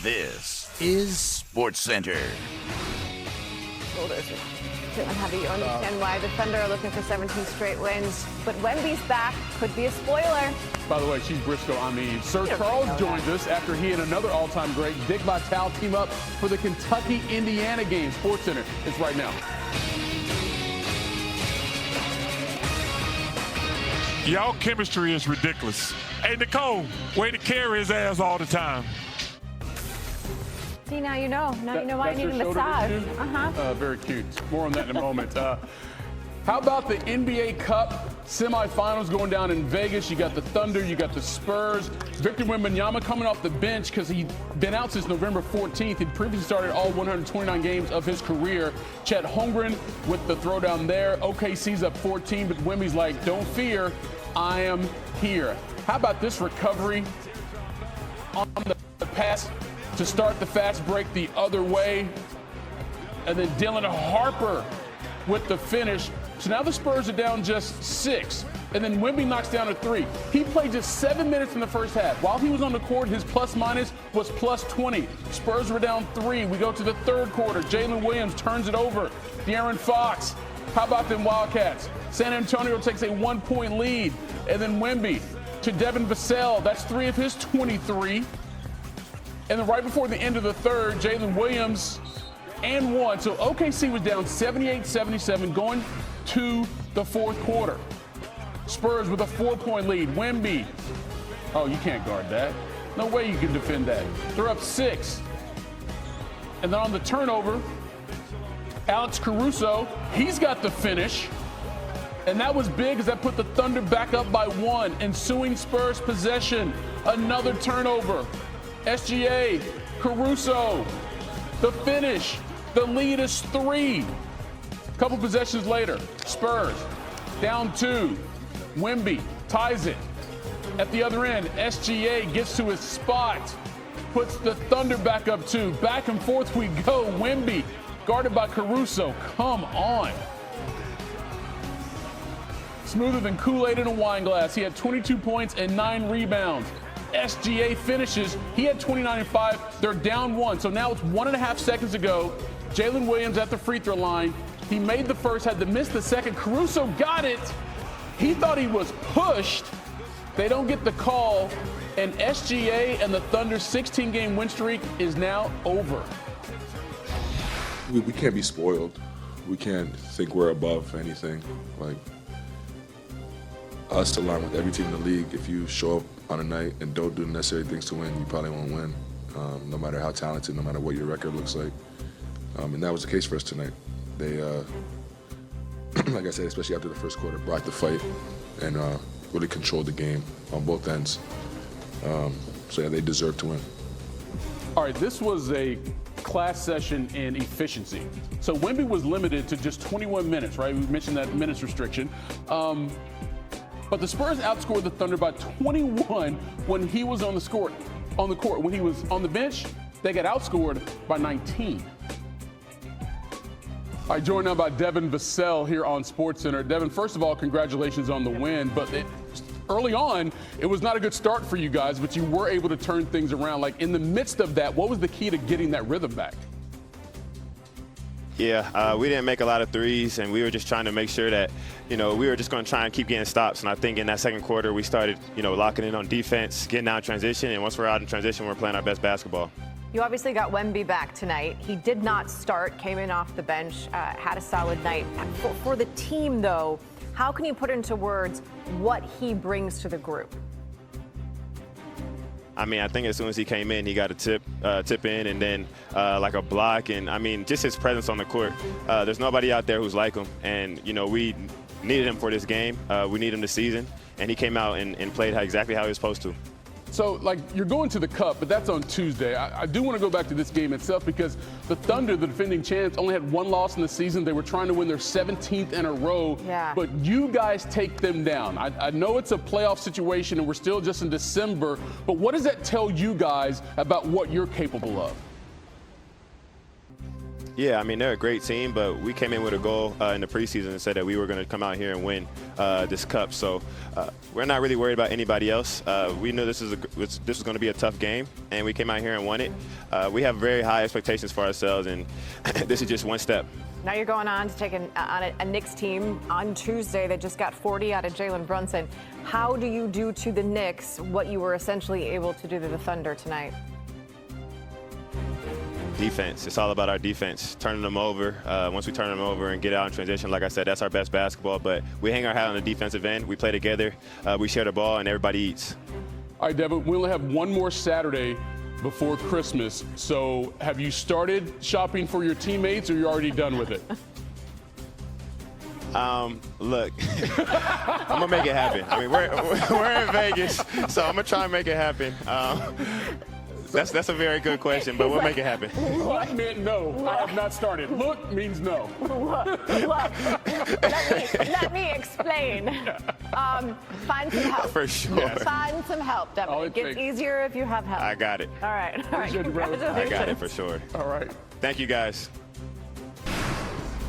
This is Sports Center. And how do you understand why the Thunder are looking for 17 straight wins? But Wemby's back could be a spoiler. By the way, she's Bristol. Sir Charles joins us after he and another all-time great, Dick Vitale, team up for the Kentucky-Indiana game. Sports Center is right now. Y'all chemistry is ridiculous. Hey, Nicole, way to carry his ass all the time. See, now you know. Now you know why I need a massage. Very cute. More on that in a moment. How about the NBA Cup semifinals going down in Vegas? You got the Thunder, you got the Spurs. Victor Wembanyama coming off the bench because he'd been out since November 14th. He'd previously started all 129 games of his career. Chet Holmgren with the throwdown there. OKC's up 14, but Wemby's like, don't fear, I am here. How about this recovery on the pass to start the fast break the other way? And then Dylan Harper with the finish. So now the Spurs are down just 6. And then Wemby knocks down a 3. He played just 7 minutes in the first half. While he was on the court, his plus-minus was plus 20. Spurs were down 3. We go to the third quarter. Jalen Williams turns it over. De'Aaron Fox. How about them Wildcats? San Antonio takes a 1-point lead. And then Wemby to Devin Vassell. That's 3 of his 23. And then right before the end of the third, Jalen Williams and 1. So OKC was down 78-77 going to the fourth quarter. Spurs with a 4-point lead. Wemby. Oh, you can't guard that. No way you can defend that. They're up 6. And then on the turnover, Alex Caruso, he's got the finish. And that was big as that put the Thunder back up by 1. Ensuing Spurs possession. Another turnover. SGA, Caruso, the finish. The lead is 3. A couple possessions later, Spurs down 2. Wemby ties it. At the other end, SGA gets to his spot, puts the Thunder back up 2. Back and forth we go. Wemby guarded by Caruso. Come on. Smoother than Kool-Aid in a wine glass. He had 22 points and 9 rebounds. SGA finishes. He had 29 and 5. They're down 1. So now it's 1.5 seconds to go. Jalen Williams at the free throw line. He made the first, had to miss the second. Caruso got it. He thought he was pushed. They don't get the call. And SGA and the Thunder's 16-game win streak is now over. We can't be spoiled. We can't think we're above anything. Like, us along with every team in the league, if you show up on a night and don't do the necessary things to win, you probably won't win, no matter how talented, no matter what your record looks like. And that was the case for us tonight. They, like I said, especially after the first quarter, brought the fight and really controlled the game on both ends. So, yeah, they deserve to win. All right, this was a class session in efficiency. So Wemby was limited to just 21 minutes, right? We mentioned that minutes restriction. But the Spurs outscored the Thunder by 21 when he was on the court. When he was on the bench, they got outscored by 19. All right, joined now by Devin Vassell here on SportsCenter. Devin, first of all, congratulations on the win. But early on, it was not a good start for you guys, but you were able to turn things around. Like, in the midst of that, what was the key to getting that rhythm back? Yeah, we didn't make a lot of threes, and we were just trying to make sure that, we were just going to try and keep getting stops. And I think in that second quarter, we started, locking in on defense, getting out in transition. And once we're out in transition, we're playing our best basketball. You obviously got Wemby back tonight. He did not start, came in off the bench, had a solid night. For the team, though, how can you put into words what he brings to the group? I think as soon as he came in, he got a tip in, and then like a block. And, just his presence on the court. There's nobody out there who's like him. And, we needed him for this game. We need him this season. And he came out and played exactly how he was supposed to. So, you're going to the Cup, but that's on Tuesday. I do want to go back to this game itself because the Thunder, the defending champs, only had 1 loss in the season. They were trying to win their 17th in a row. Yeah. But you guys take them down. I know it's a playoff situation and we're still just in December, but what does that tell you guys about what you're capable of? Yeah, I mean, they're a great team, but we came in with a goal in the preseason and said that we were going to come out here and win this cup. So we're not really worried about anybody else. We knew this was going to be a tough game, and we came out here and won it. We have very high expectations for ourselves, and this is just one step. Now you're going on to take on a Knicks team on Tuesday that just got 40 out of Jalen Brunson. How do you do to the Knicks what you were essentially able to do to the Thunder tonight? Defense. It's all about our defense, turning them over. Once we turn them over and get out in transition, like I said, that's our best basketball. But we hang our hat on the defensive end. We play together. We share the ball, and everybody eats. All right, Devin, we only have one more Saturday before Christmas. So have you started shopping for your teammates, or you're already done with it? Look, I'm going to make it happen. I mean, we're in Vegas, so I'm going to try and make it happen. That's a very good question, but we'll make it happen. Look meant no. I have not started. Look means no. Look. Let me explain. Find some help. For sure. Find some help, Devin. It gets easier if you have help. I got it. All right. Congratulations. I got it for sure. All right. Thank you, guys.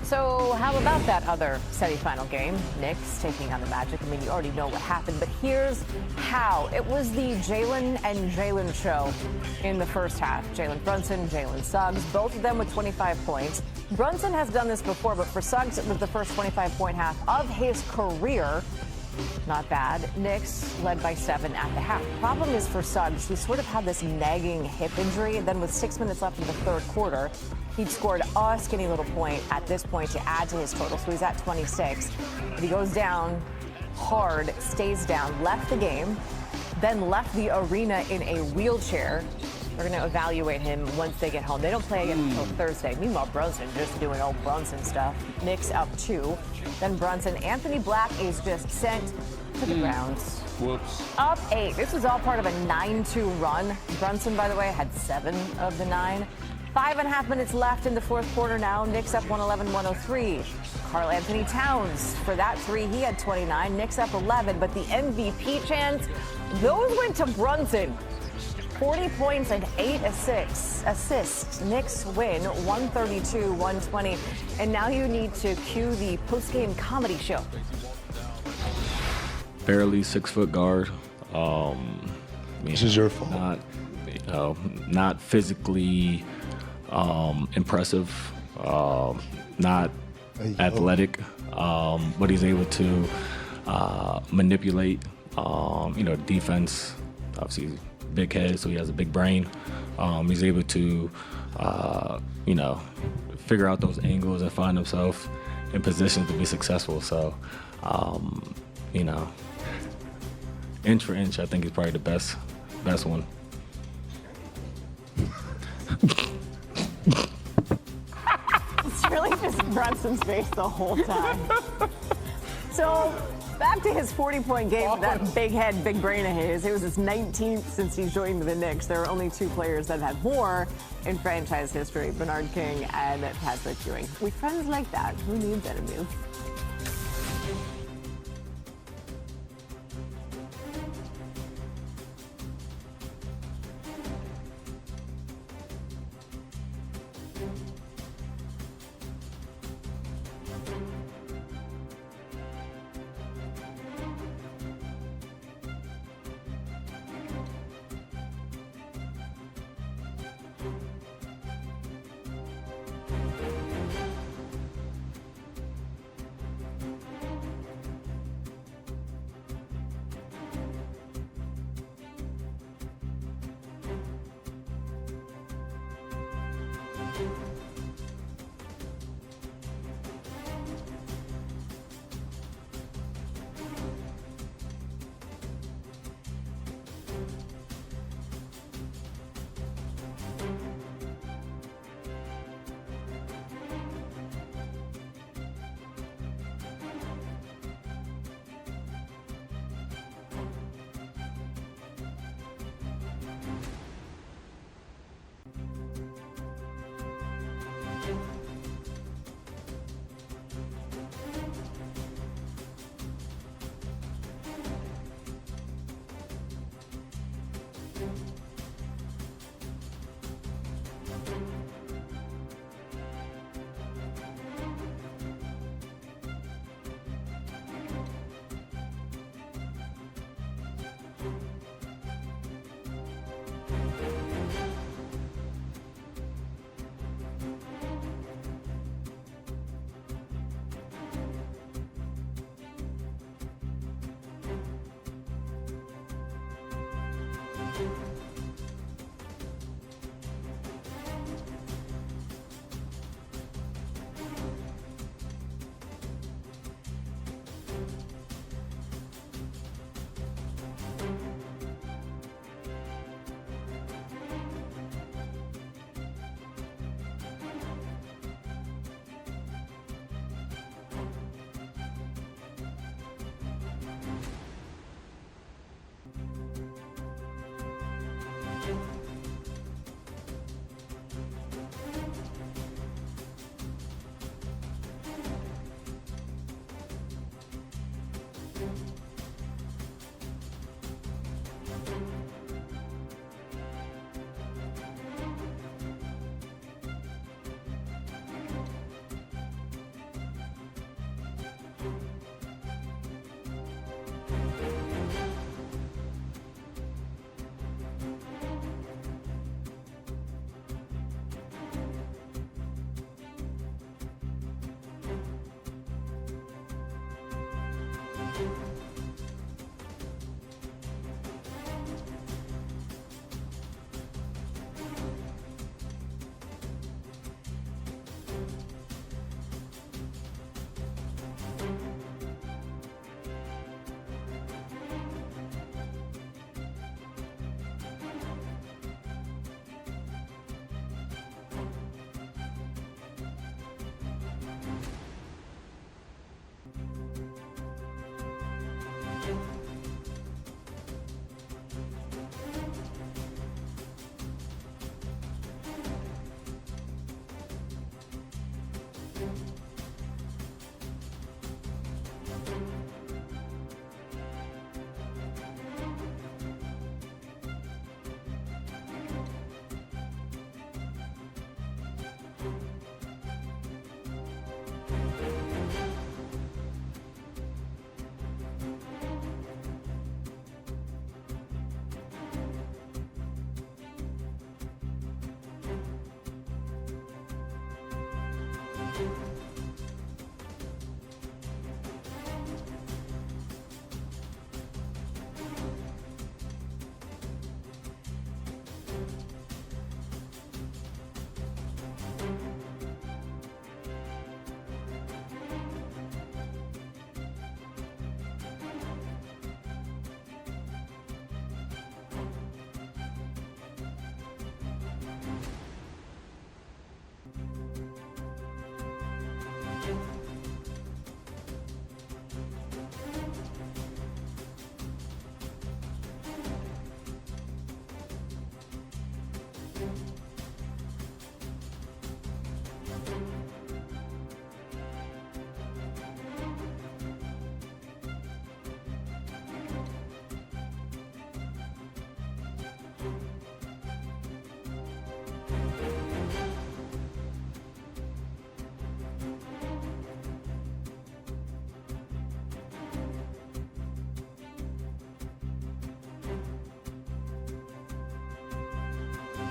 So how about that other semifinal game? Knicks taking on the Magic. I mean, you already know what happened, but here's how. It was the Jalen and Jalen show in the first half. Jalen Brunson, Jalen Suggs, both of them with 25 points. Brunson has done this before, but for Suggs, it was the first 25-point half of his career. Not bad. Knicks led by 7 at the half. Problem is for Suggs, he sort of had this nagging hip injury, and then with 6 minutes left in the third quarter, he'd scored a skinny little point at this point to add to his total, so he's at 26. But he goes down hard, stays down, left the game, then left the arena in a wheelchair. They're going to evaluate him once they get home. They don't play again until Thursday. Meanwhile, Brunson just doing old Brunson stuff. Knicks up 2. Then Brunson. Anthony Black is just sent to the grounds. Whoops. Up 8. This was all part of a 9-2 run. Brunson, by the way, had 7 of the 9. 5.5 minutes left in the fourth quarter now. Knicks up 111-103. Karl Anthony Towns, for that 3, he had 29. Knicks up 11, but the MVP chance, those went to Brunson. 40 points and 8 assists. Knicks win 132-120. And now you need to cue the post-game comedy show. Barely 6-foot guard. This is your fault. Not physically impressive, not athletic, but he's able to manipulate, defense. Obviously, big head, so he has a big brain. He's able to, figure out those angles and find himself in positions to be successful. So, inch for inch, I think he's probably the best one. It's really just Brunson's face the whole time. So, back to his 40-point game with that big head, big brain of his. It was his 19th since he joined the Knicks. There are only 2 players that had more in franchise history, Bernard King and Patrick Ewing. With friends like that, who needs enemies?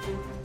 Shannon.